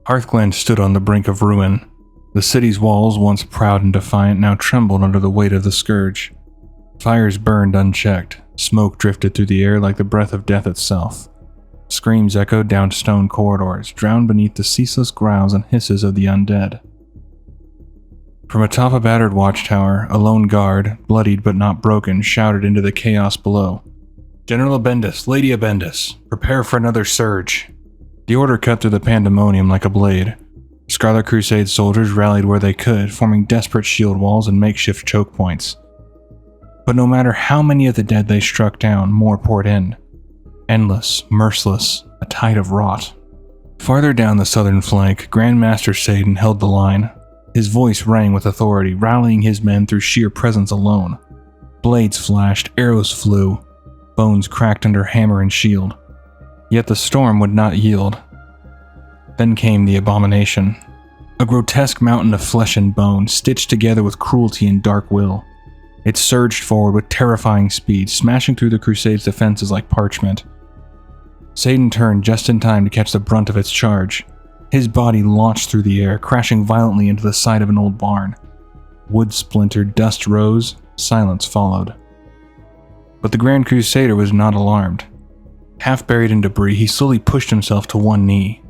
Hearthglen stood on the brink of ruin. The city's walls, once proud and defiant, now trembled under the weight of the scourge. Fires burned unchecked. Smoke drifted through the air like the breath of death itself. Screams echoed down stone corridors, drowned beneath the ceaseless growls and hisses of the undead. From atop a battered watchtower, a lone guard, bloodied but not broken, shouted into the chaos below. "General Abendis, Lady Abendis, prepare for another surge." The order cut through the pandemonium like a blade. Scarlet Crusade soldiers rallied where they could, forming desperate shield walls and makeshift choke points. But no matter how many of the dead they struck down, more poured in. Endless, merciless, a tide of rot. Farther down the southern flank, Grandmaster Satan held the line. His voice rang with authority, rallying his men through sheer presence alone. Blades flashed, arrows flew, bones cracked under hammer and shield. Yet the storm would not yield. Then came the abomination. A grotesque mountain of flesh and bone, stitched together with cruelty and dark will. It surged forward with terrifying speed, smashing through the Crusade's defenses like parchment. Satan turned just in time to catch the brunt of its charge. His body launched through the air, crashing violently into the side of an old barn. Wood splintered, dust rose, silence followed. But the Grand Crusader was not alarmed. Half buried in debris, he slowly pushed himself to one knee.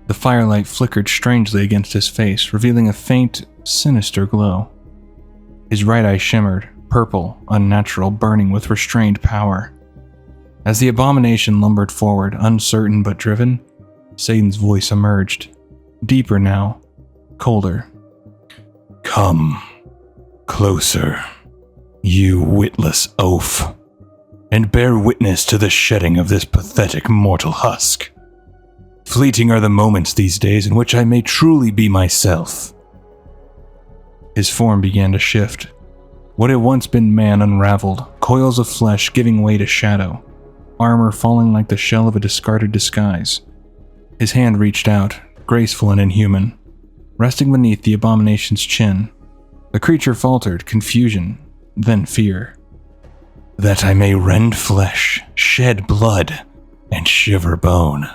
The firelight flickered strangely against his face, revealing a faint, sinister glow. His right eye shimmered, purple, unnatural, burning with restrained power. As the abomination lumbered forward, uncertain but driven, Satan's voice emerged. Deeper now, colder. "Come closer, you witless oaf, and bear witness to the shedding of this pathetic mortal husk. Fleeting are the moments these days in which I may truly be myself." His form began to shift. What had once been man unraveled, coils of flesh giving way to shadow, armor falling like the shell of a discarded disguise. His hand reached out, graceful and inhuman, resting beneath the abomination's chin. The creature faltered, confusion, then fear. "That I may rend flesh, shed blood, and shiver bone.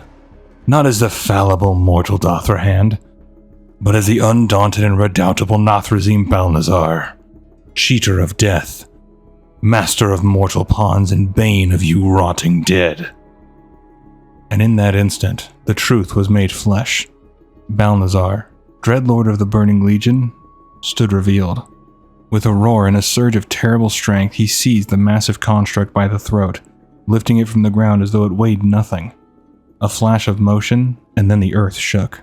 Not as the fallible mortal Dothrahand, but as the undaunted and redoubtable Nathrazim Balnazar, cheater of death, master of mortal pawns and bane of you rotting dead." And in that instant, the truth was made flesh. Balnazar, Dreadlord of the Burning Legion, stood revealed. With a roar and a surge of terrible strength, he seized the massive construct by the throat, lifting it from the ground as though it weighed nothing. A flash of motion, and then the earth shook.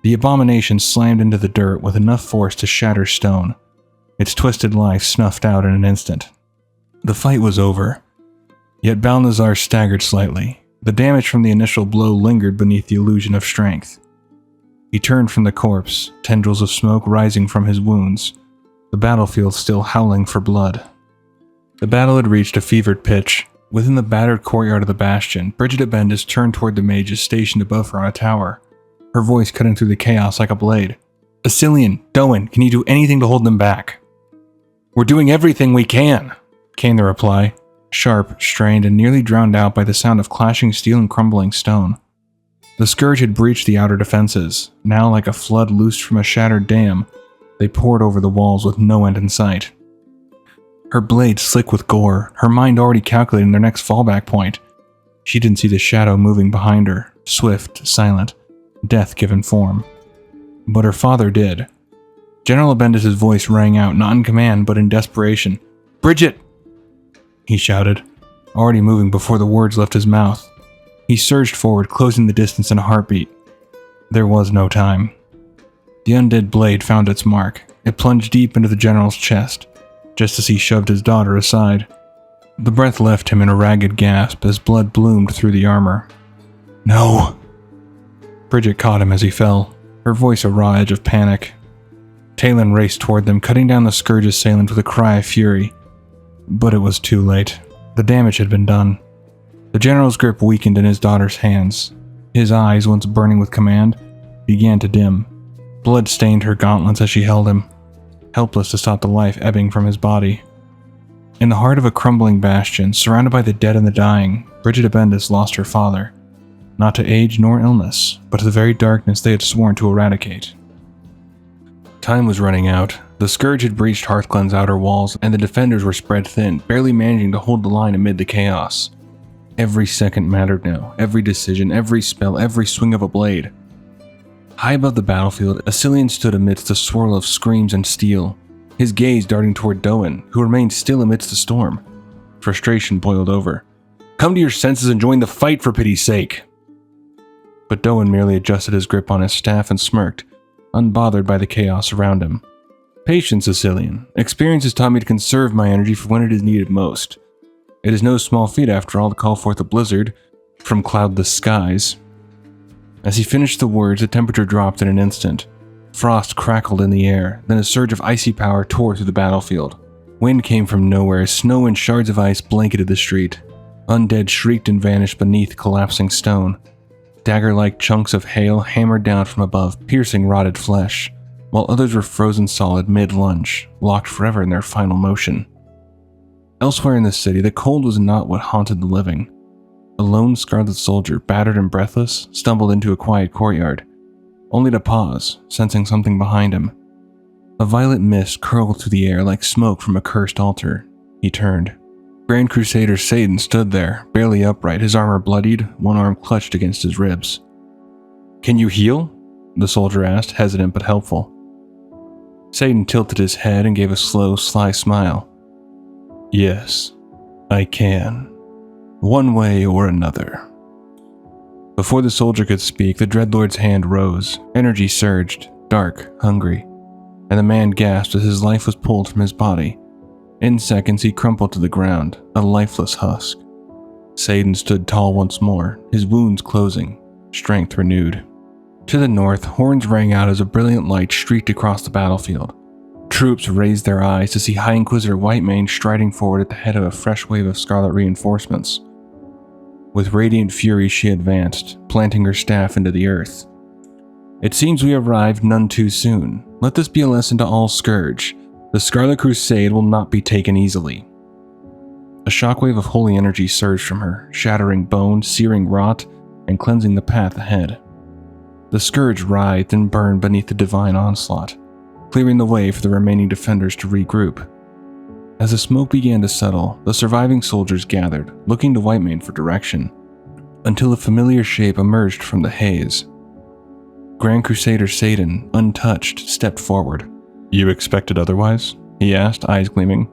The abomination slammed into the dirt with enough force to shatter stone. Its twisted life snuffed out in an instant. The fight was over. Yet Balnazar staggered slightly. The damage from the initial blow lingered beneath the illusion of strength. He turned from the corpse, tendrils of smoke rising from his wounds, the battlefield still howling for blood. The battle had reached a fevered pitch. Within the battered courtyard of the bastion, Bridget Abendis turned toward the mages stationed above her on a tower, her voice cutting through the chaos like a blade. "Asilian, Doan, can you do anything to hold them back?" "We're doing everything we can," came the reply, sharp, strained, and nearly drowned out by the sound of clashing steel and crumbling stone. The scourge had breached the outer defenses. Now, like a flood loosed from a shattered dam, they poured over the walls with no end in sight. Her blade slick with gore, her mind already calculating their next fallback point. She didn't see the shadow moving behind her, swift, silent, death given form. But her father did. General Abendis' voice rang out, not in command, but in desperation. "Bridget!" he shouted, already moving before the words left his mouth. He surged forward, closing the distance in a heartbeat. There was no time. The undead blade found its mark. It plunged deep into the general's chest, just as he shoved his daughter aside. The breath left him in a ragged gasp as blood bloomed through the armor. "No!" Bridget caught him as he fell, her voice a raw edge of panic. Taelan raced toward them, cutting down the scourge assailant with a cry of fury. But it was too late. The damage had been done. The general's grip weakened in his daughter's hands. His eyes, once burning with command, began to dim. Blood stained her gauntlets as she held him, helpless to stop the life ebbing from his body. In the heart of a crumbling bastion, surrounded by the dead and the dying, Bridget Abendis lost her father. not to age nor illness, but to the very darkness they had sworn to eradicate. Time was running out. The Scourge had breached Hearthglen's outer walls, and the defenders were spread thin, barely managing to hold the line amid the chaos. Every second mattered now, every decision, every spell, every swing of a blade. High above the battlefield, Asilian stood amidst a swirl of screams and steel, his gaze darting toward Doan, who remained still amidst the storm. Frustration boiled over. "Come to your senses and join the fight, for pity's sake!" But Doan merely adjusted his grip on his staff and smirked, unbothered by the chaos around him. "Patience, Asilian. Experience has taught me to conserve my energy for when it is needed most. It is no small feat, after all, to call forth a blizzard from cloudless skies." As he finished the words, the temperature dropped in an instant. Frost crackled in the air, then a surge of icy power tore through the battlefield. Wind came from nowhere, snow and shards of ice blanketed the street. Undead shrieked and vanished beneath collapsing stone. Dagger-like chunks of hail hammered down from above, piercing rotted flesh, while others were frozen solid mid-lunge, locked forever in their final motion. Elsewhere in the city, the cold was not what haunted the living. A lone scarlet soldier, battered and breathless, stumbled into a quiet courtyard, only to pause, sensing something behind him. A violet mist curled through the air like smoke from a cursed altar. He turned. Grand Crusader Satan stood there, barely upright, his armor bloodied, one arm clutched against his ribs. "Can you heal?" the soldier asked, hesitant but helpful. Satan tilted his head and gave a slow, sly smile. "Yes, I can. One way or another." Before the soldier could speak, the Dreadlord's hand rose, energy surged, dark, hungry, and the man gasped as his life was pulled from his body. In seconds, he crumpled to the ground, a lifeless husk. Satan stood tall once more, his wounds closing, strength renewed. To the north, horns rang out as a brilliant light streaked across the battlefield. Troops raised their eyes to see High Inquisitor Whitemane striding forward at the head of a fresh wave of scarlet reinforcements. With radiant fury she advanced, planting her staff into the earth. "It seems we arrived none too soon. Let this be a lesson to all Scourge. The Scarlet Crusade will not be taken easily." A shockwave of holy energy surged from her, shattering bone, searing rot, and cleansing the path ahead. The Scourge writhed and burned beneath the divine onslaught, clearing the way for the remaining defenders to regroup. As the smoke began to settle, the surviving soldiers gathered, looking to Whitemane for direction, until a familiar shape emerged from the haze. Grand Crusader Satan, untouched, stepped forward. "You expected otherwise?" he asked, eyes gleaming.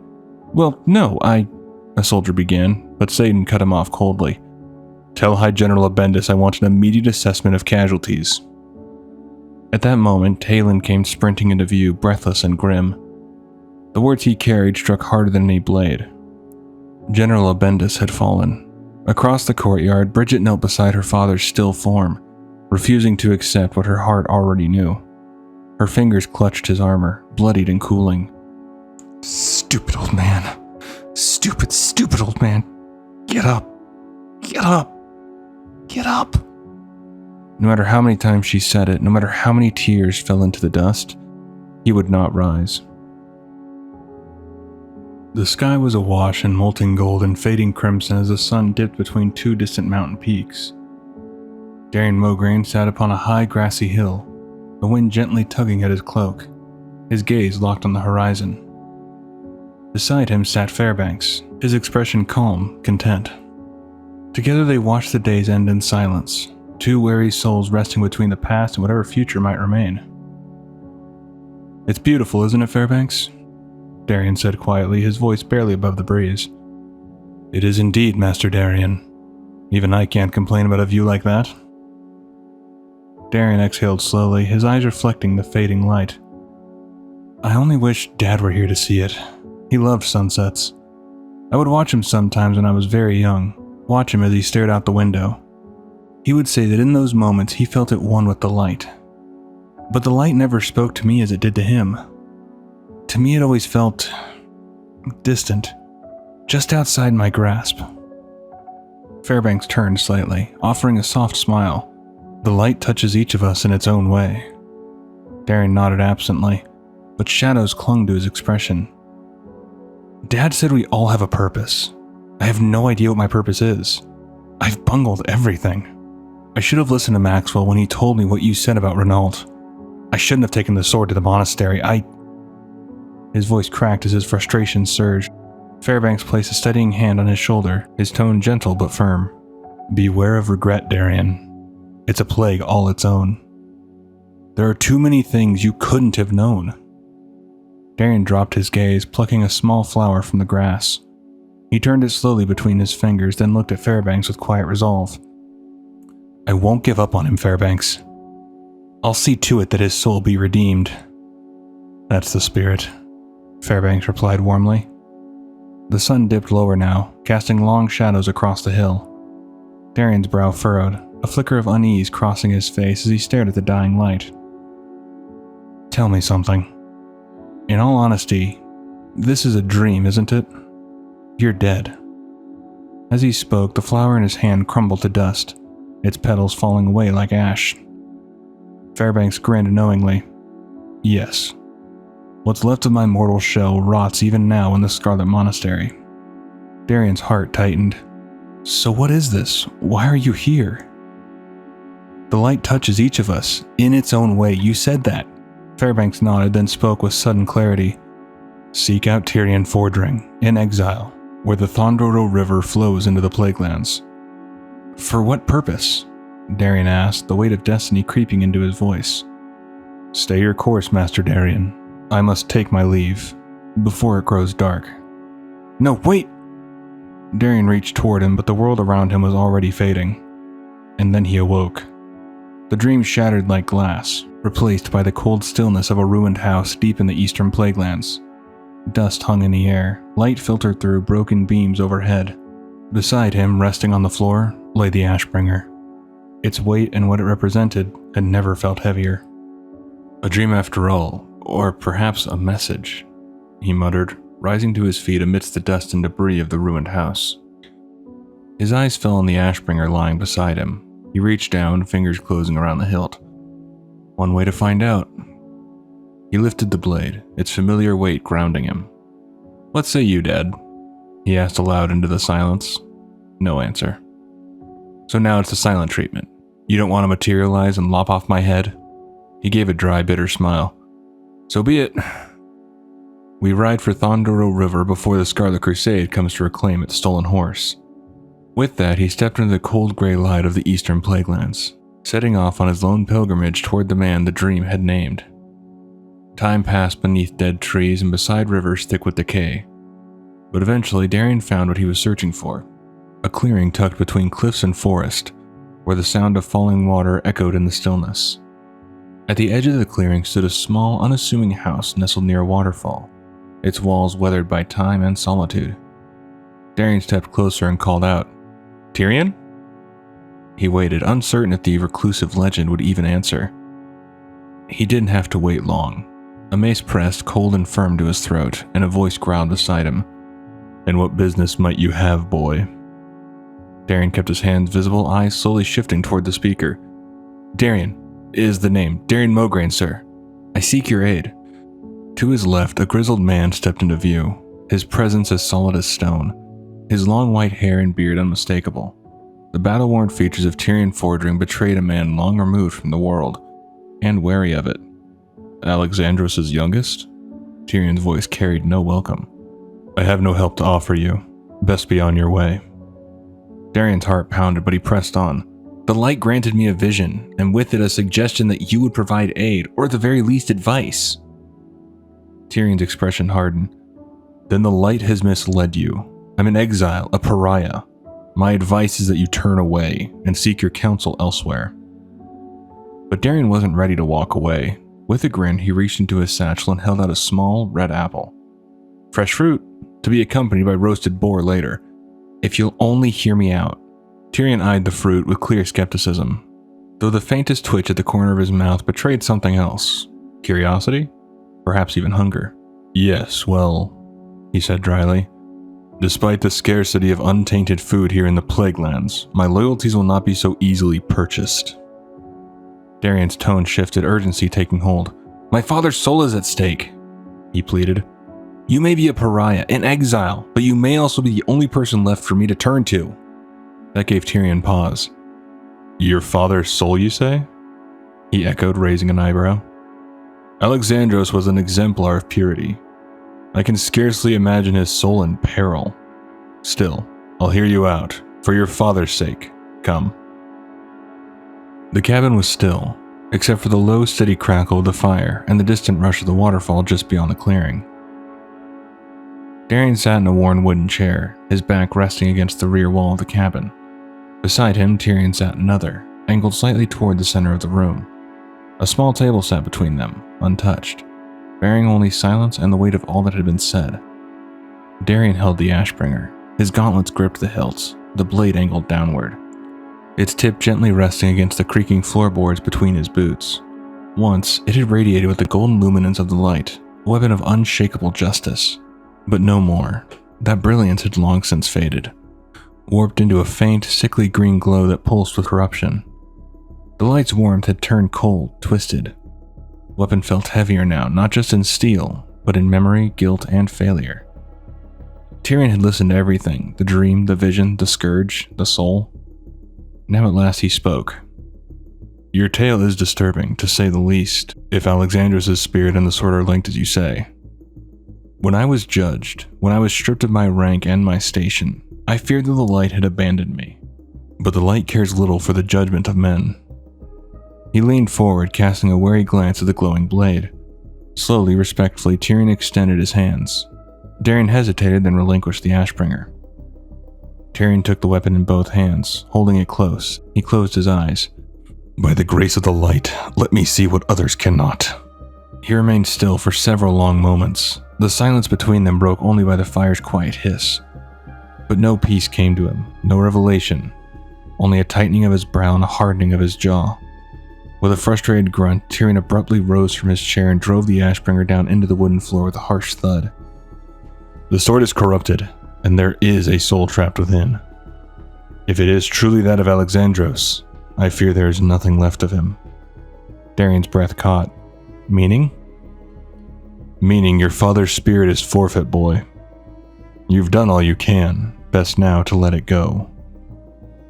"Well, no, a soldier began, but Satan cut him off coldly. "Tell High General Abendis I want an immediate assessment of casualties." At that moment, Taelan came sprinting into view, breathless and grim. The words he carried struck harder than any blade. General Abendis had fallen. Across the courtyard, Bridget knelt beside her father's still form, refusing to accept what her heart already knew. Her fingers clutched his armor, bloodied and cooling. "Stupid old man. Stupid, stupid old man. Get up. Get up. Get up." No matter how many times she said it, no matter how many tears fell into the dust, he would not rise. The sky was awash in molten gold and fading crimson as the sun dipped between two distant mountain peaks. Darion Mograine sat upon a high grassy hill, the wind gently tugging at his cloak, his gaze locked on the horizon. Beside him sat Fairbanks, his expression calm, content. Together they watched the days end in silence, two weary souls resting between the past and whatever future might remain. "It's beautiful, isn't it, Fairbanks?" Darion said quietly, his voice barely above the breeze. "It is indeed, Master Darion. Even I can't complain about a view like that." Darion exhaled slowly, his eyes reflecting the fading light. "I only wish Dad were here to see it. He loved sunsets. I would watch him sometimes when I was very young, watch him as he stared out the window. He would say that in those moments he felt at one with the light. But the light never spoke to me as it did to him. To me it always felt distant, just outside my grasp." Fairbanks turned slightly, offering a soft smile. "The light touches each of us in its own way." Darion nodded absently, but shadows clung to his expression. "Dad said we all have a purpose. I have no idea what my purpose is. I've bungled everything. I should have listened to Maxwell when he told me what you said about Renault. I shouldn't have taken the sword to the monastery. His voice cracked as his frustration surged. Fairbanks placed a steadying hand on his shoulder, his tone gentle but firm. Beware of regret, Darion. It's a plague all its own. There are too many things you couldn't have known. Darion dropped his gaze, plucking a small flower from the grass. He turned it slowly between his fingers, then looked at Fairbanks with quiet resolve. I won't give up on him, Fairbanks. I'll see to it that his soul be redeemed. That's the spirit, Fairbanks replied warmly. The sun dipped lower now, casting long shadows across the hill. Darion's brow furrowed, a flicker of unease crossing his face as he stared at the dying light. Tell me something. In all honesty, this is a dream, isn't it? You're dead. As he spoke, the flower in his hand crumbled to dust, its petals falling away like ash. Fairbanks grinned knowingly. Yes. What's left of my mortal shell rots even now in the Scarlet Monastery. Darion's heart tightened. So what is this? Why are you here? The light touches each of us, in its own way. You said that. Fairbanks nodded, then spoke with sudden clarity. Seek out Tirion Fordring, in exile, where the Thondoro River flows into the Plaguelands. For what purpose? Darion asked, the weight of destiny creeping into his voice. Stay your course, Master Darion. I must take my leave, before it grows dark. No, wait! Darion reached toward him, but the world around him was already fading. And then he awoke. The dream shattered like glass, replaced by the cold stillness of a ruined house deep in the eastern Plaguelands. Dust hung in the air, light filtered through broken beams overhead. Beside him, resting on the floor, lay the Ashbringer. Its weight and what it represented had never felt heavier. A dream after all, or perhaps a message, he muttered, rising to his feet amidst the dust and debris of the ruined house. His eyes fell on the Ashbringer lying beside him. He reached down, fingers closing around the hilt. One way to find out. He lifted the blade, its familiar weight grounding him. What say you, Dad? He asked aloud into the silence. No answer. So now it's the silent treatment. You don't want to materialize and lop off my head? He gave a dry, bitter smile. So be it. We ride for Thondoro River before the Scarlet Crusade comes to reclaim its stolen horse. With that, he stepped into the cold gray light of the eastern Plaguelands, setting off on his lone pilgrimage toward the man the dream had named. Time passed beneath dead trees and beside rivers thick with decay. But eventually, Darion found what he was searching for. A clearing tucked between cliffs and forest, where the sound of falling water echoed in the stillness. At the edge of the clearing stood a small, unassuming house nestled near a waterfall, its walls weathered by time and solitude. Darion stepped closer and called out, Tirion? He waited, uncertain if the reclusive legend would even answer. He didn't have to wait long. A mace pressed cold and firm to his throat, and a voice growled beside him. And what business might you have, boy? Darion kept his hands visible, eyes slowly shifting toward the speaker. Darion is the name. Darion Mograine, sir. I seek your aid. To his left, a grizzled man stepped into view, his presence as solid as stone, his long white hair and beard unmistakable. The battle-worn features of Tirion Fordring betrayed a man long removed from the world, and wary of it. Alexandros' youngest? Tyrion's voice carried no welcome. I have no help to offer you. Best be on your way. Darion's heart pounded, but he pressed on. The light granted me a vision, and with it a suggestion that you would provide aid, or at the very least advice. Tyrion's expression hardened. Then the light has misled you. I'm in exile, a pariah. My advice is that you turn away and seek your counsel elsewhere. But Darion wasn't ready to walk away. With a grin, he reached into his satchel and held out a small, red apple. Fresh fruit, to be accompanied by roasted boar later. If you'll only hear me out. Tirion eyed the fruit with clear skepticism, though the faintest twitch at the corner of his mouth betrayed something else. Curiosity? Perhaps even hunger. Yes, well, he said dryly. Despite the scarcity of untainted food here in the Plaguelands, my loyalties will not be so easily purchased. Darion's tone shifted, urgency taking hold. My father's soul is at stake, he pleaded. You may be a pariah, in exile, but you may also be the only person left for me to turn to. That gave Tirion pause. Your father's soul, you say? He echoed, raising an eyebrow. Alexandros was an exemplar of purity. I can scarcely imagine his soul in peril. Still, I'll hear you out. For your father's sake, come. The cabin was still, except for the low, steady crackle of the fire and the distant rush of the waterfall just beyond the clearing. Darion sat in a worn wooden chair, his back resting against the rear wall of the cabin. Beside him, Tirion sat in another, angled slightly toward the center of the room. A small table sat between them, untouched, bearing only silence and the weight of all that had been said. Darion held the Ashbringer, his gauntlets gripped the hilts, the blade angled downward, its tip gently resting against the creaking floorboards between his boots. Once, it had radiated with the golden luminance of the light, a weapon of unshakable justice. But no more. That brilliance had long since faded, warped into a faint, sickly green glow that pulsed with corruption. The light's warmth had turned cold, twisted. The weapon felt heavier now, not just in steel, but in memory, guilt, and failure. Tirion had listened to everything, the dream, the vision, the scourge, the soul. Now at last he spoke. Your tale is disturbing, to say the least, if Alexandros' spirit and the sword are linked as you say. When I was judged, when I was stripped of my rank and my station, I feared that the light had abandoned me. But the light cares little for the judgment of men. He leaned forward, casting a wary glance at the glowing blade. Slowly, respectfully, Tirion extended his hands. Darion hesitated, then relinquished the Ashbringer. Tirion took the weapon in both hands, holding it close. He closed his eyes. By the grace of the light, let me see what others cannot. He remained still for several long moments, the silence between them broke only by the fire's quiet hiss. But no peace came to him, no revelation, only a tightening of his brow and a hardening of his jaw. With a frustrated grunt, Tirion abruptly rose from his chair and drove the Ashbringer down into the wooden floor with a harsh thud. The sword is corrupted, and there is a soul trapped within. If it is truly that of Alexandros, I fear there is nothing left of him. Darion's breath caught. Meaning? Meaning your father's spirit is forfeit, boy. You've done all you can, best now to let it go.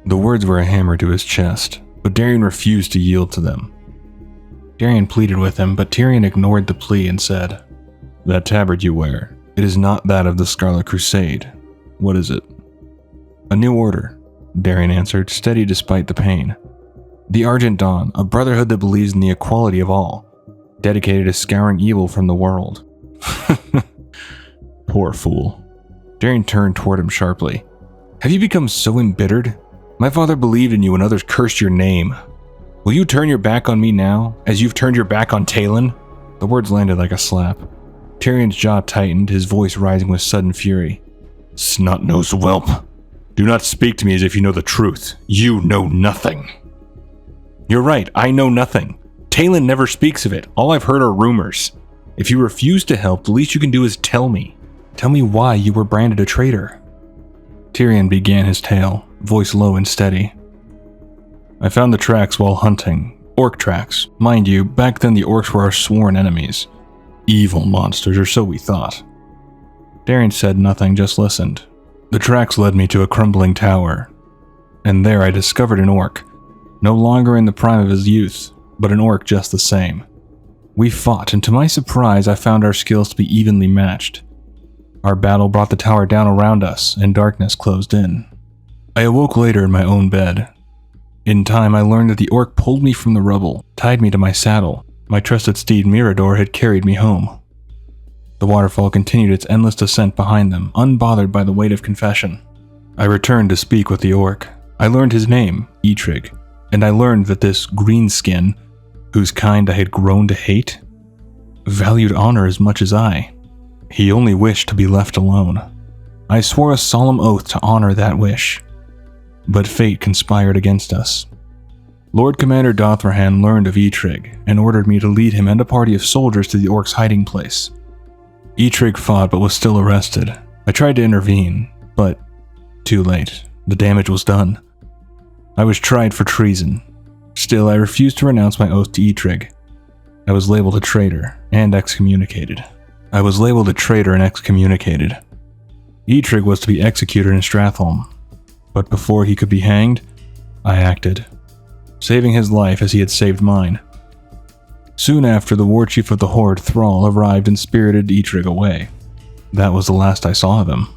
The words were a hammer to his chest, but Darion refused to yield to them. Darion pleaded with him, but Tirion ignored the plea and said, That tabard you wear, it is not that of the Scarlet Crusade. What is it? A new order, Darion answered, steady despite the pain. The Argent Dawn, a brotherhood that believes in the equality of all, dedicated to scouring evil from the world. Poor fool. Darion turned toward him sharply. Have you become so embittered? My father believed in you and others cursed your name. Will you turn your back on me now, as you've turned your back on Taelan? The words landed like a slap. Tyrion's jaw tightened, his voice rising with sudden fury. Snot-nosed whelp. Do not speak to me as if you know the truth. You know nothing. You're right, I know nothing. Taelan never speaks of it. All I've heard are rumors. If you refuse to help, the least you can do is tell me. Tell me why you were branded a traitor. Tirion began his tale, voice low and steady. I found the tracks while hunting. Orc tracks. Mind you, back then the orcs were our sworn enemies. Evil monsters, or so we thought. Darion said nothing, just listened. The tracks led me to a crumbling tower. And there I discovered an orc. No longer in the prime of his youth, but an orc just the same. We fought, and to my surprise, I found our skills to be evenly matched. Our battle brought the tower down around us, and darkness closed in. I awoke later in my own bed. In time, I learned that the orc pulled me from the rubble, tied me to my saddle. My trusted steed Mirador had carried me home. The waterfall continued its endless descent behind them, unbothered by the weight of confession. I returned to speak with the orc. I learned his name, Eitrig, and I learned that this greenskin, whose kind I had grown to hate, valued honor as much as I. He only wished to be left alone. I swore a solemn oath to honor that wish. But fate conspired against us. Lord Commander Dothrahan learned of Eitrig and ordered me to lead him and a party of soldiers to the orc's hiding place. Eitrig fought but was still arrested. I tried to intervene, but too late. The damage was done. I was tried for treason. Still, I refused to renounce my oath to Eitrig. I was labeled a traitor and excommunicated. Eitrig was to be executed in Stratholm, but before he could be hanged, I acted. saving his life as he had saved mine. Soon after, the war chief of the Horde, Thrall, arrived and spirited Eitrigg away. That was the last I saw of him.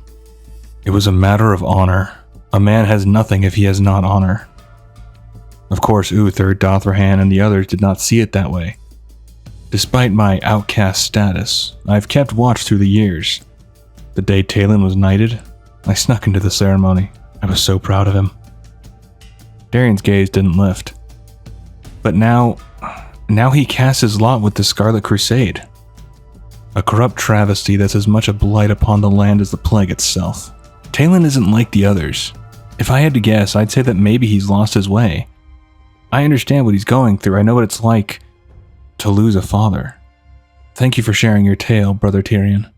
It was a matter of honor. A man has nothing if he has not honor. Of course, Uther, Dothrahan, and the others did not see it that way. Despite my outcast status, I've kept watch through the years. The day Taelan was knighted, I snuck into the ceremony. I was so proud of him. Darion's gaze didn't lift. But now he casts his lot with the Scarlet Crusade. A corrupt travesty that's as much a blight upon the land as the plague itself. Taelan isn't like the others. If I had to guess, I'd say that maybe he's lost his way. I understand what he's going through. I know what it's like to lose a father. Thank you for sharing your tale, Brother Tirion.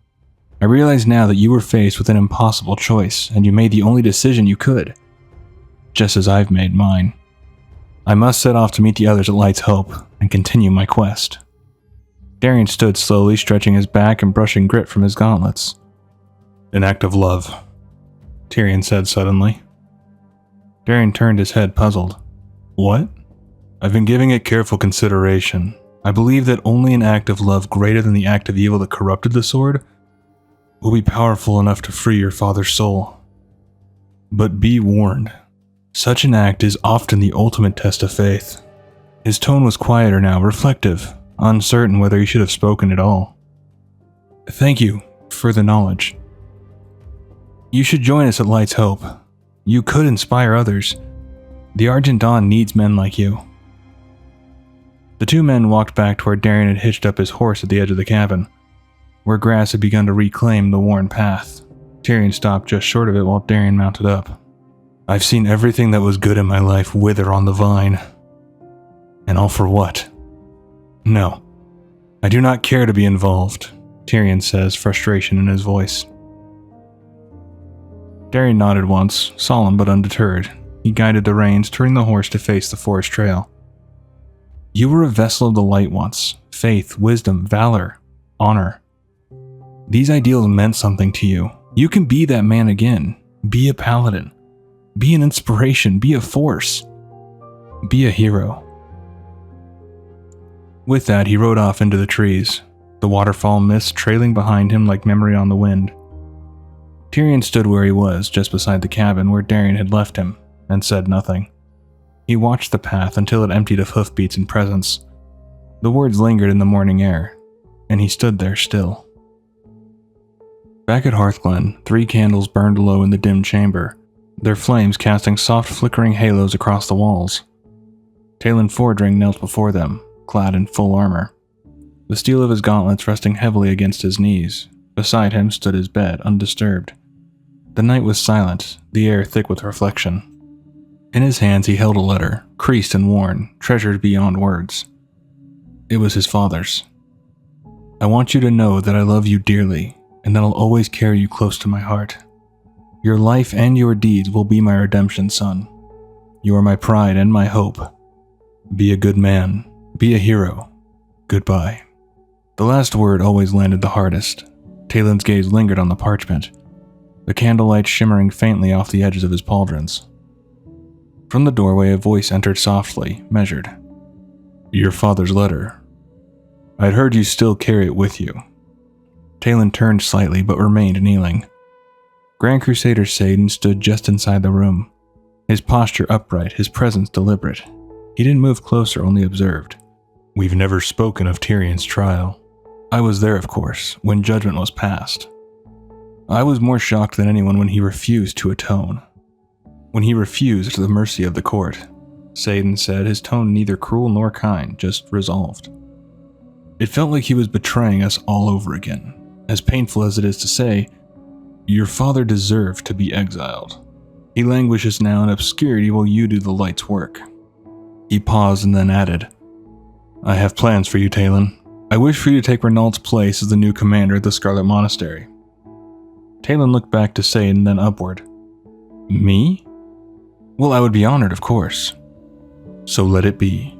I realize now that you were faced with an impossible choice, and you made the only decision you could, just as I've made mine. I must set off to meet the others at Light's Hope and continue my quest. Darion stood slowly, stretching his back and brushing grit from his gauntlets. An act of love, Tirion said suddenly. Darion turned his head, puzzled. What? I've been giving it careful consideration. I believe that only an act of love greater than the act of evil that corrupted the sword will be powerful enough to free your father's soul. But be warned, such an act is often the ultimate test of faith. His tone was quieter now, reflective, uncertain whether he should have spoken at all. Thank you for the knowledge. You should join us at Light's Hope. You could inspire others. The Argent Dawn needs men like you. The two men walked back to where Darion had hitched up his horse at the edge of the cabin, where grass had begun to reclaim the worn path. Tirion stopped just short of it while Darion mounted up. I've seen everything that was good in my life wither on the vine. And all for what? No, I do not care to be involved, Tirion says, frustration in his voice. Darion nodded once, solemn but undeterred. He guided the reins, turning the horse to face the forest trail. You were a vessel of the light once. Faith, wisdom, valor, honor. These ideals meant something to you. You can be that man again. Be a paladin. Be an inspiration. Be a force. Be a hero. With that, he rode off into the trees, the waterfall mist trailing behind him like memory on the wind. Tirion stood where he was, just beside the cabin where Darion had left him, and said nothing. He watched the path until it emptied of hoofbeats and presence. The words lingered in the morning air, and he stood there still. Back at Hearthglen, 3 candles burned low in the dim chamber, their flames casting soft flickering halos across the walls. Taelan Fordring knelt before them, clad in full armor, the steel of his gauntlets resting heavily against his knees. Beside him stood his bed, undisturbed. The night was silent, the air thick with reflection. In his hands he held a letter, creased and worn, treasured beyond words. It was his father's. I want you to know that I love you dearly, and that I'll always carry you close to my heart. Your life and your deeds will be my redemption, son. You are my pride and my hope. Be a good man. Be a hero. Goodbye. The last word always landed the hardest. Taelan's gaze lingered on the parchment, the candlelight shimmering faintly off the edges of his pauldrons. From the doorway, a voice entered softly, measured. Your father's letter. I'd heard you still carry it with you. Taelan turned slightly, but remained kneeling. Grand Crusader Satan stood just inside the room, his posture upright, his presence deliberate. He didn't move closer, only observed. We've never spoken of Tyrion's trial. I was there, of course, when judgment was passed. I was more shocked than anyone when he refused to atone. When he refused the mercy of the court, Satan said, his tone neither cruel nor kind, just resolved. It felt like he was betraying us all over again. As painful as it is to say, your father deserved to be exiled. He languishes now in obscurity while you do the light's work. He paused and then added, I have plans for you, Taelan. I wish for you to take Renault's place as the new commander at the Scarlet Monastery. Taelan looked back to Satan, then upward. Me? Well, I would be honored, of course. So let it be.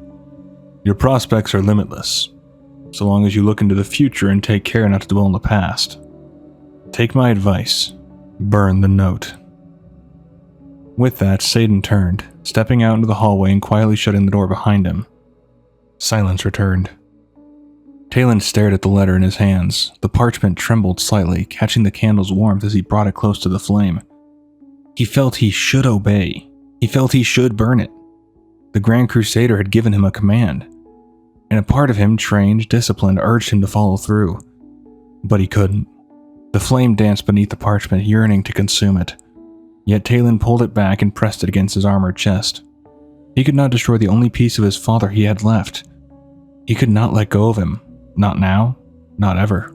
Your prospects are limitless, so long as you look into the future and take care not to dwell in the past. Take my advice. Burn the note. With that, Satan turned, stepping out into the hallway and quietly shutting the door behind him. Silence returned. Taelan stared at the letter in his hands. The parchment trembled slightly, catching the candle's warmth as he brought it close to the flame. He felt he should obey. He felt he should burn it. The Grand Crusader had given him a command, and a part of him, trained, disciplined, urged him to follow through. But he couldn't. The flame danced beneath the parchment, yearning to consume it. Yet Taelan pulled it back and pressed it against his armored chest. He could not destroy the only piece of his father he had left. He could not let go of him. Not now, not ever.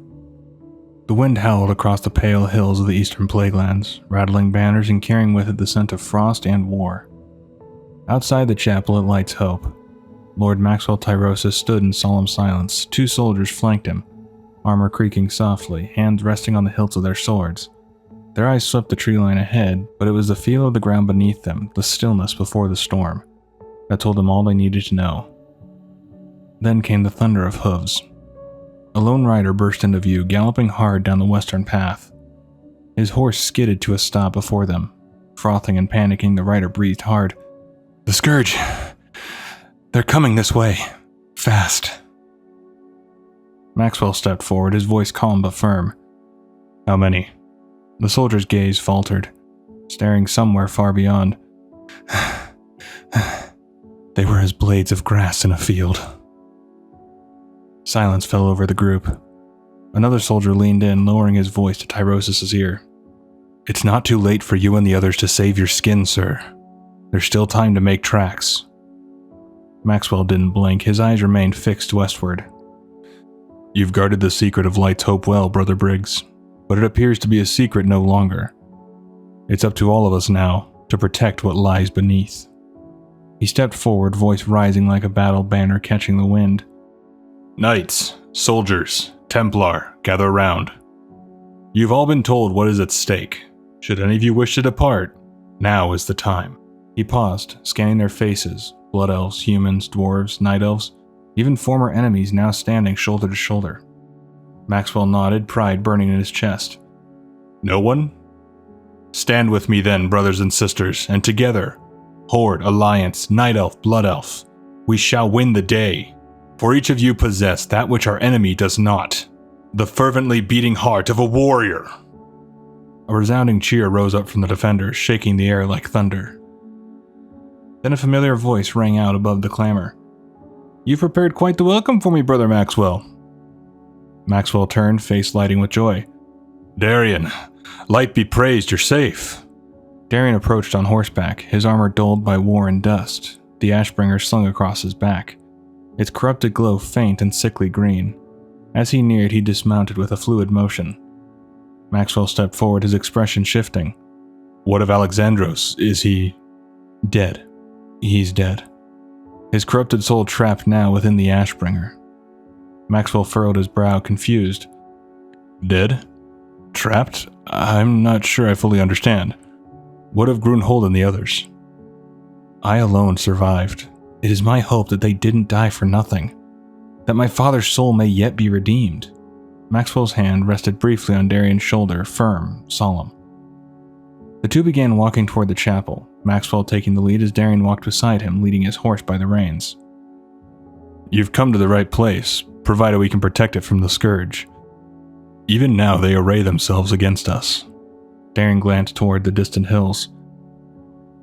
The wind howled across the pale hills of the eastern Plaguelands, rattling banners and carrying with it the scent of frost and war. Outside the chapel at Light's Hope, Lord Maxwell Tyrosus stood in solemn silence. 2 soldiers flanked him, armor creaking softly, hands resting on the hilts of their swords. Their eyes swept the tree line ahead, but it was the feel of the ground beneath them, the stillness before the storm, that told them all they needed to know. Then came the thunder of hooves. A lone rider burst into view, galloping hard down the western path. His horse skidded to a stop before them. Frothing and panicking, the rider breathed hard. "The Scourge! They're coming this way. Fast." Maxwell stepped forward, his voice calm but firm. "How many?" The soldier's gaze faltered, staring somewhere far beyond. "They were as blades of grass in a field." Silence fell over the group. Another soldier leaned in, lowering his voice to Tyrosus' ear. "It's not too late for you and the others to save your skin, sir. There's still time to make tracks." Maxwell didn't blink, his eyes remained fixed westward. "You've guarded the secret of Light's Hope well, Brother Briggs, but it appears to be a secret no longer. It's up to all of us now to protect what lies beneath." He stepped forward, voice rising like a battle banner catching the wind. "Knights, soldiers, Templar, gather round. You've all been told what is at stake. Should any of you wish to depart, now is the time." He paused, scanning their faces, blood elves, humans, dwarves, night elves, even former enemies now standing shoulder to shoulder. Maxwell nodded, pride burning in his chest. "No one? Stand with me then, brothers and sisters, and together, Horde, Alliance, Night Elf, Blood Elf, we shall win the day. For each of you possess that which our enemy does not, the fervently beating heart of a warrior." A resounding cheer rose up from the defenders, shaking the air like thunder. Then a familiar voice rang out above the clamor. "You've prepared quite the welcome for me, Brother Maxwell." Maxwell turned, face lighting with joy. "Darion, Light be praised, you're safe." Darion approached on horseback, his armor dulled by war and dust, the Ashbringer slung across his back, its corrupted glow faint and sickly green. As he neared, he dismounted with a fluid motion. Maxwell stepped forward, his expression shifting. "What of Alexandros? Is he..." "Dead. He's dead. His corrupted soul trapped now within the Ashbringer." Maxwell furrowed his brow, confused. "Dead? Trapped? I'm not sure I fully understand. What of Grunhold and the others?" "I alone survived. It is my hope that they didn't die for nothing, that my father's soul may yet be redeemed." Maxwell's hand rested briefly on Darion's shoulder, firm, solemn. The two began walking toward the chapel, Maxwell taking the lead as Darion walked beside him, leading his horse by the reins. "You've come to the right place, provided we can protect it from the Scourge. Even now they array themselves against us." Darion glanced toward the distant hills.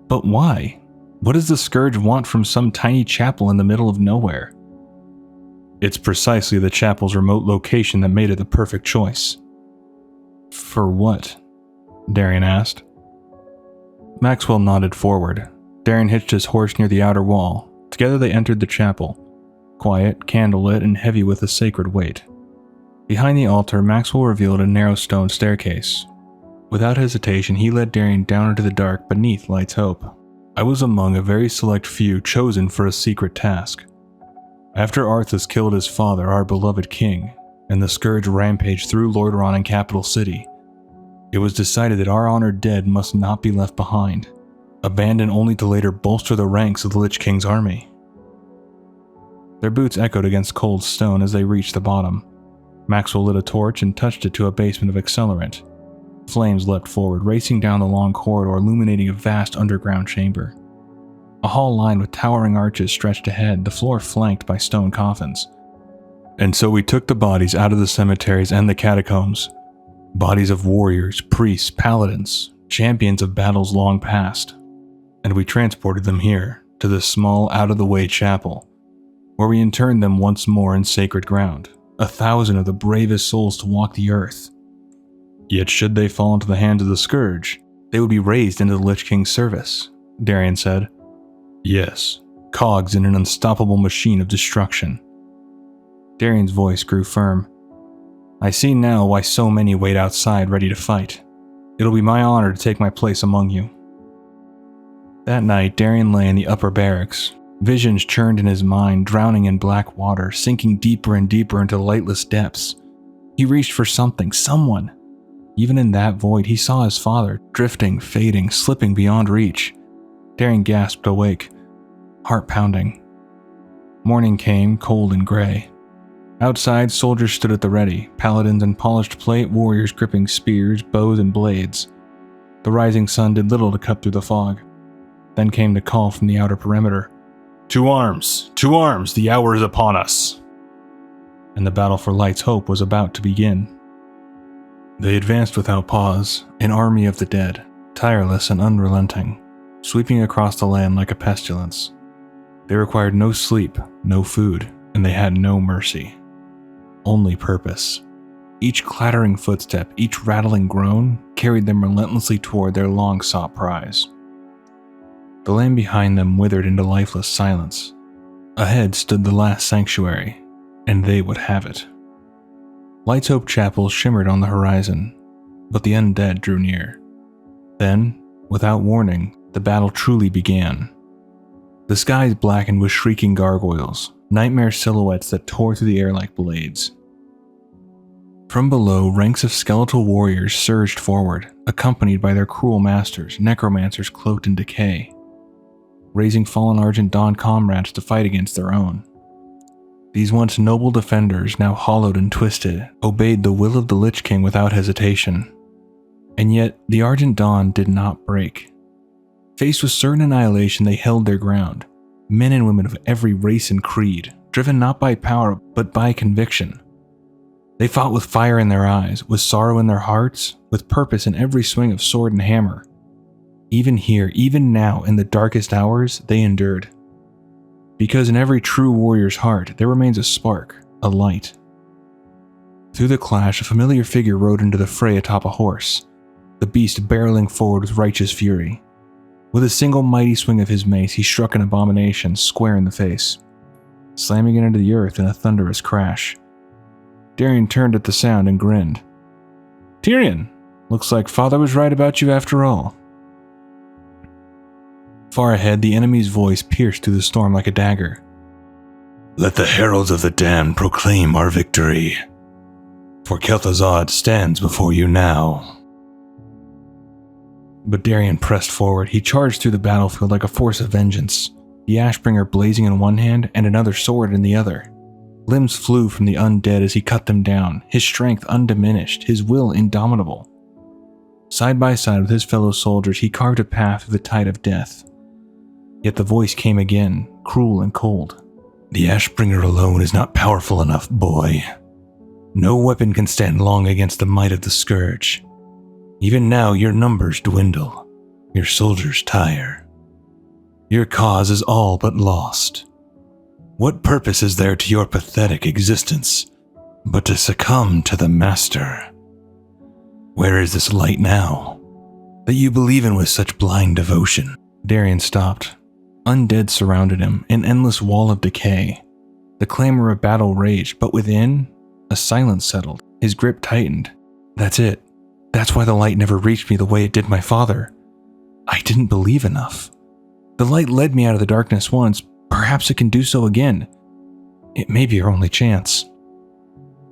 "But why? What does the Scourge want from some tiny chapel in the middle of nowhere?" "It's precisely the chapel's remote location that made it the perfect choice." "For what?" Darion asked. Maxwell nodded forward. Darion hitched his horse near the outer wall. Together they entered the chapel, quiet, candlelit, and heavy with a sacred weight. Behind the altar, Maxwell revealed a narrow stone staircase. Without hesitation, he led Darion down into the dark beneath Light's Hope. "I was among a very select few chosen for a secret task. After Arthas killed his father, our beloved king, and the Scourge rampaged through Lordaeron and Capital City, it was decided that our honored dead must not be left behind, abandoned only to later bolster the ranks of the Lich King's army." Their boots echoed against cold stone as they reached the bottom. Maxwell lit a torch and touched it to a basement of accelerant. Flames leapt forward, racing down the long corridor, illuminating a vast underground chamber. A hall lined with towering arches stretched ahead, the floor flanked by stone coffins. And so we took the bodies out of the cemeteries and the catacombs. Bodies of warriors, priests, paladins, champions of battles long past. And we transported them here, to this small, out-of-the-way chapel, where we interned them once more in sacred ground, 1,000 of the bravest souls to walk the earth. Yet should they fall into the hands of the Scourge, they would be raised into the Lich King's service, Darion said. Yes, cogs in an unstoppable machine of destruction. Darion's voice grew firm. I see now why so many wait outside ready to fight. It'll be my honor to take my place among you. That night, Darion lay in the upper barracks. Visions churned in his mind, drowning in black water, sinking deeper and deeper into lightless depths. He reached for something, someone. Even in that void, he saw his father, drifting, fading, slipping beyond reach. Darion gasped awake, heart pounding. Morning came, cold and gray. Outside, soldiers stood at the ready, paladins in polished plate, warriors gripping spears, bows, and blades. The rising sun did little to cut through the fog. Then came the call from the outer perimeter. To arms! To arms! The hour is upon us! And the battle for Light's Hope was about to begin. They advanced without pause, an army of the dead, tireless and unrelenting, sweeping across the land like a pestilence. They required no sleep, no food, and they had no mercy. Only purpose. Each clattering footstep, each rattling groan, carried them relentlessly toward their long-sought prize. The land behind them withered into lifeless silence. Ahead stood the last sanctuary, and they would have it. Light's Hope Chapel shimmered on the horizon, but the undead drew near. Then, without warning, the battle truly began. The skies blackened with shrieking gargoyles, nightmare silhouettes that tore through the air like blades. From below, ranks of skeletal warriors surged forward, accompanied by their cruel masters, necromancers cloaked in decay, raising fallen Argent Dawn comrades to fight against their own. These once noble defenders, now hollowed and twisted, obeyed the will of the Lich King without hesitation. And yet, the Argent Dawn did not break. Faced with certain annihilation, they held their ground. Men and women of every race and creed, driven not by power, but by conviction. They fought with fire in their eyes, with sorrow in their hearts, with purpose in every swing of sword and hammer. Even here, even now, in the darkest hours, they endured. Because in every true warrior's heart, there remains a spark, a light. Through the clash, a familiar figure rode into the fray atop a horse, the beast barreling forward with righteous fury. With a single mighty swing of his mace, he struck an abomination square in the face, slamming it into the earth in a thunderous crash. Darion turned at the sound and grinned. Tirion, looks like father was right about you after all. Far ahead, the enemy's voice pierced through the storm like a dagger. Let the heralds of the damned proclaim our victory, for Kel'Thuzad stands before you now. But Darion pressed forward. He charged through the battlefield like a force of vengeance, the Ashbringer blazing in one hand and another sword in the other. Limbs flew from the undead as he cut them down, his strength undiminished, his will indomitable. Side by side with his fellow soldiers, he carved a path through the tide of death. Yet the voice came again, cruel and cold. The Ashbringer alone is not powerful enough, boy. No weapon can stand long against the might of the Scourge. Even now, your numbers dwindle, your soldiers tire. Your cause is all but lost. What purpose is there to your pathetic existence but to succumb to the Master? Where is this light now that you believe in with such blind devotion? Darion stopped. Undead surrounded him, an endless wall of decay. The clamor of battle raged, but within, a silence settled. His grip tightened. That's it. That's why the light never reached me the way it did my father. I didn't believe enough. The light led me out of the darkness once. Perhaps it can do so again. It may be our only chance.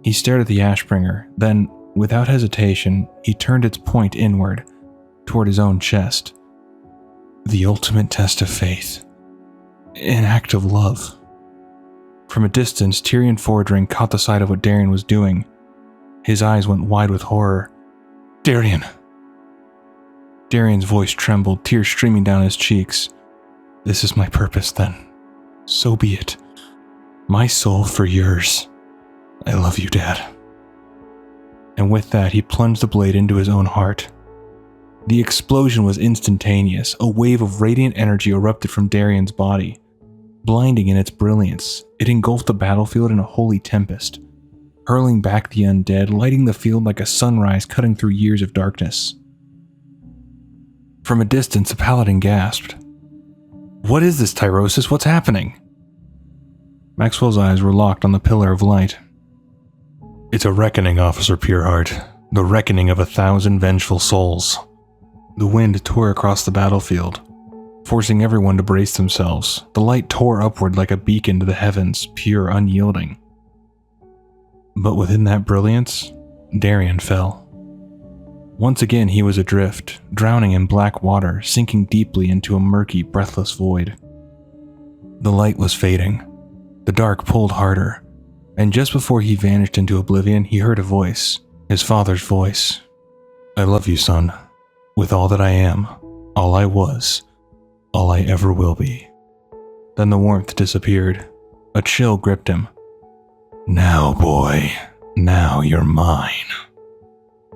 He stared at the Ashbringer, then, without hesitation, he turned its point inward, toward his own chest. The ultimate test of faith. An act of love. From a distance, Tirion Fordring caught the sight of what Darion was doing. His eyes went wide with horror. Darion, Darion's voice trembled, tears streaming down his cheeks. This is my purpose, then. So be it. My soul for yours. I love you, Dad. And with that, he plunged the blade into his own heart. The explosion was instantaneous. A wave of radiant energy erupted from Darion's body. Blinding in its brilliance, it engulfed the battlefield in a holy tempest, hurling back the undead, lighting the field like a sunrise cutting through years of darkness. From a distance, a paladin gasped. What is this, Tyrosus? What's happening? Maxwell's eyes were locked on the pillar of light. It's a reckoning, Officer Pureheart. The reckoning of 1,000 vengeful souls. The wind tore across the battlefield, forcing everyone to brace themselves. The light tore upward like a beacon to the heavens, pure, unyielding. But within that brilliance, Darion fell. Once again he was adrift, drowning in black water, sinking deeply into a murky, breathless void. The light was fading. The dark pulled harder, and just before he vanished into oblivion, he heard a voice, his father's voice. I love you, son, with all that I am, all I was, all I ever will be. Then the warmth disappeared. A chill gripped him. Now, boy, now you're mine.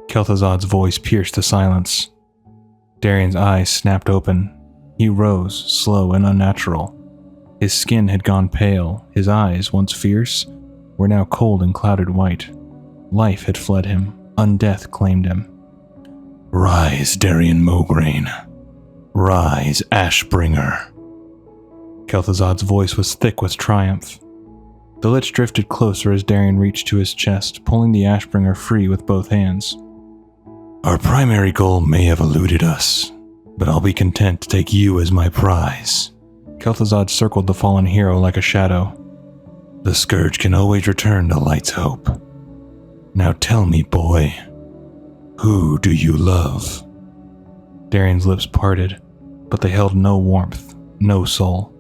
Kel'Thuzad's voice pierced the silence. Darion's eyes snapped open. He rose, slow and unnatural. His skin had gone pale. His eyes, once fierce, were now cold and clouded white. Life had fled him. Undeath claimed him. Rise, Darion Mograine. Rise, Ashbringer. Kel'Thuzad's voice was thick with triumph. The lich drifted closer as Darion reached to his chest, pulling the Ashbringer free with both hands. Our primary goal may have eluded us, but I'll be content to take you as my prize. Kel'Thuzad circled the fallen hero like a shadow. The Scourge can always return to Light's hope. Now tell me, boy, who do you love? Darion's lips parted, but they held no warmth, no soul.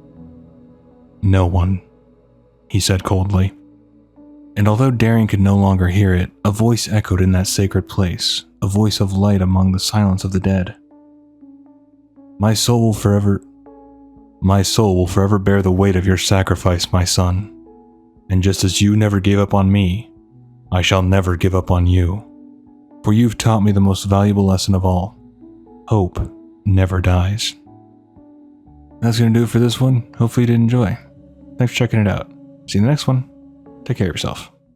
No one, he said coldly. And although Darion could no longer hear it, a voice echoed in that sacred place, a voice of light among the silence of the dead. My soul will forever bear the weight of your sacrifice, my son. And just as you never gave up on me, I shall never give up on you. For you've taught me the most valuable lesson of all. Hope never dies. That's going to do it for this one. Hopefully you did enjoy. Thanks for checking it out. See you in the next one. Take care of yourself.